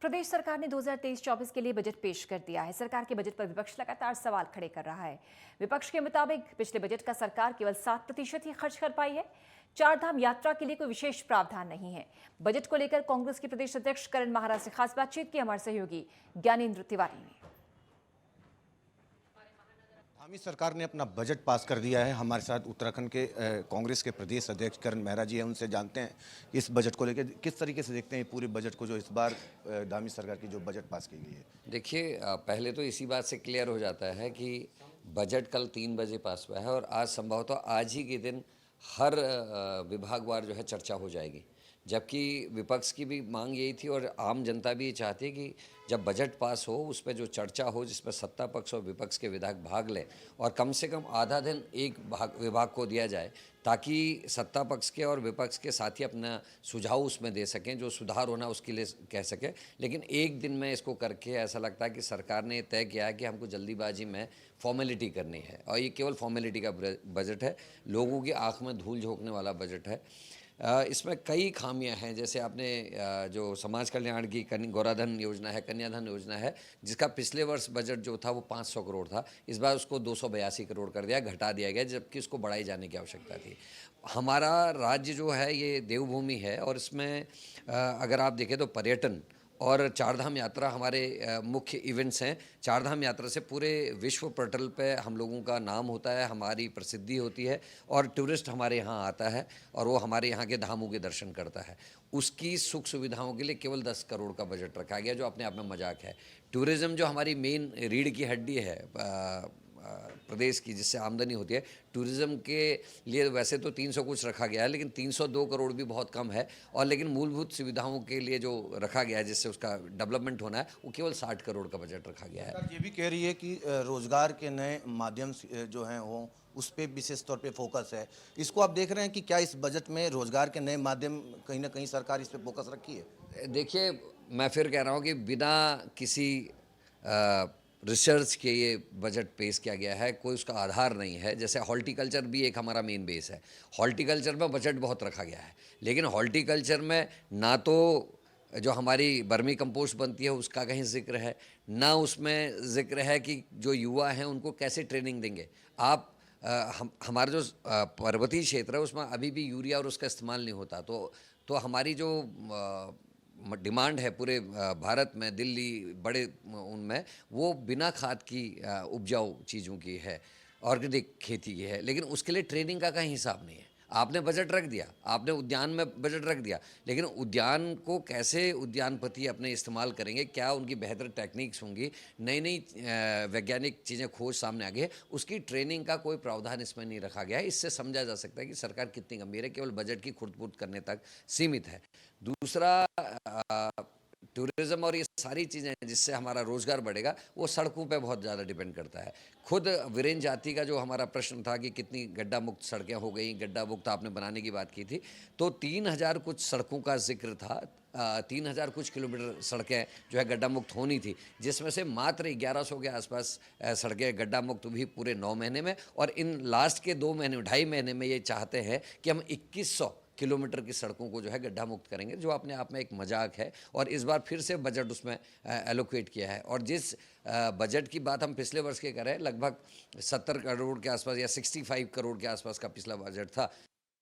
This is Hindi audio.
प्रदेश सरकार ने 2023-24 के लिए बजट पेश कर दिया है। सरकार के बजट पर विपक्ष लगातार सवाल खड़े कर रहा है। विपक्ष के मुताबिक पिछले बजट का सरकार केवल 7% ही खर्च कर पाई है। चार धाम यात्रा के लिए कोई विशेष प्रावधान नहीं है। बजट को लेकर कांग्रेस के प्रदेश अध्यक्ष करण महाराज से खास बातचीत की हमारे सहयोगी ज्ञानेंद्र तिवारी ने। धामी सरकार ने अपना बजट पास कर दिया है। हमारे साथ उत्तराखंड के कांग्रेस के प्रदेश अध्यक्ष करण मेहरा जी हैं, उनसे जानते हैं इस बजट को लेकर किस तरीके से देखते हैं पूरे बजट को जो इस बार धामी सरकार की जो बजट पास की गई है। देखिए, पहले तो इसी बात से क्लियर हो जाता है कि बजट कल 3 बजे पास हुआ है और आज संभवतः आज ही के दिन हर विभागवार जो है चर्चा हो जाएगी। जबकि विपक्ष की भी मांग यही थी और आम जनता भी ये चाहती है कि जब बजट पास हो उस पर जो चर्चा हो, जिसमें सत्ता पक्ष और विपक्ष के विधायक भाग लें और कम से कम आधा दिन एक विभाग को दिया जाए, ताकि सत्ता पक्ष के और विपक्ष के साथी अपना सुझाव उसमें दे सकें, जो सुधार होना उसके लिए कह सकें। लेकिन एक दिन में इसको करके ऐसा लगता है कि सरकार ने तय किया है कि हमको जल्दीबाजी में फॉर्मेलिटी करनी है और ये केवल फॉर्मेलिटी का बजट है, लोगों की आंख में धूल झोंकने वाला बजट है। इसमें कई खामियां हैं, जैसे आपने जो समाज कल्याण की गौराधन योजना है, कन्याधन योजना है, जिसका पिछले वर्ष बजट जो था वो 500 करोड़ था, इस बार उसको 282 करोड़ कर दिया, घटा दिया गया, जबकि उसको बढ़ाई जाने की आवश्यकता थी। हमारा राज्य जो है ये देवभूमि है और इसमें अगर आप देखें तो पर्यटन और चारधाम यात्रा हमारे मुख्य इवेंट्स हैं। चारधाम यात्रा से पूरे विश्व पटल पे हम लोगों का नाम होता है, हमारी प्रसिद्धि होती है और टूरिस्ट हमारे यहाँ आता है और वो हमारे यहाँ के धामों के दर्शन करता है। उसकी सुख सुविधाओं के लिए केवल 10 करोड़ का बजट रखा गया, जो अपने आप में मजाक है। टूरिज़्म जो हमारी मेन रीढ़ की हड्डी है प्रदेश की, जिससे आमदनी होती है, टूरिज़्म के लिए वैसे तो 300 कुछ रखा गया है, लेकिन 302 करोड़ भी बहुत कम है। और लेकिन मूलभूत सुविधाओं के लिए जो रखा गया है, जिससे उसका डेवलपमेंट होना है, वो केवल 60 करोड़ का बजट रखा गया है। ये भी कह रही है कि रोजगार के नए माध्यम जो हैं वो उस पर विशेष तौर पे फोकस है। इसको आप देख रहे हैं कि क्या इस बजट में रोजगार के नए माध्यम कहीं ना कहीं सरकार इस पर फोकस रखी है? देखिए, मैं फिर कह रहा हूँ कि बिना किसी रिसर्च के ये बजट पेश किया गया है, कोई उसका आधार नहीं है। जैसे हॉर्टिकल्चर भी एक हमारा मेन बेस है, हॉर्टिकल्चर में बजट बहुत रखा गया है, लेकिन हॉर्टिकल्चर में ना तो जो हमारी बर्मी कंपोस्ट बनती है उसका कहीं जिक्र है, ना उसमें जिक्र है कि जो युवा हैं उनको कैसे ट्रेनिंग देंगे आप। हमारा जो पर्वतीय क्षेत्र है उसमें अभी भी यूरिया और उसका इस्तेमाल नहीं होता, तो हमारी जो डिमांड है पूरे भारत में, दिल्ली बड़े उनमें, वो बिना खाद की उपजाऊ चीज़ों की है, ऑर्गेनिक खेती की है, लेकिन उसके लिए ट्रेनिंग का कहीं हिसाब नहीं है। आपने बजट रख दिया, आपने उद्यान में बजट रख दिया, लेकिन उद्यान को कैसे उद्यानपति अपने इस्तेमाल करेंगे, क्या उनकी बेहतर टेक्निक्स होंगी, नई नई वैज्ञानिक चीज़ें खोज सामने आ गई है, उसकी ट्रेनिंग का कोई प्रावधान इसमें नहीं रखा गया है। इससे समझा जा सकता है कि सरकार कितनी गंभीर है, केवल बजट की खुर्द-बुर्द करने तक सीमित है। दूसरा, टूरिज़्म और ये सारी चीज़ें जिससे हमारा रोज़गार बढ़ेगा, वो सड़कों पे बहुत ज़्यादा डिपेंड करता है। खुद वीरेन जाति का जो हमारा प्रश्न था कि कितनी गड्ढा मुक्त सड़कें हो गई, गड्ढा मुक्त आपने बनाने की बात की थी, तो 3000 कुछ सड़कों का जिक्र था। 3000 कुछ किलोमीटर सड़कें जो है गड्ढा मुक्त होनी थी, जिसमें से मात्र 1100 के आसपास सड़कें गड्ढा मुक्त हुई पूरे 9 महीने में। और इन लास्ट के 2 महीने, 2.5 महीने में ये चाहते हैं कि हम 2100 किलोमीटर की सड़कों को जो है गड्ढा मुक्त करेंगे, जो अपने आप में एक मजाक है। और इस बार फिर से बजट उसमें एलोकेट किया है। और जिस बजट की बात हम पिछले वर्ष के करें, लगभग 70 करोड़ के आसपास या 65 करोड़ के आसपास का पिछला बजट था,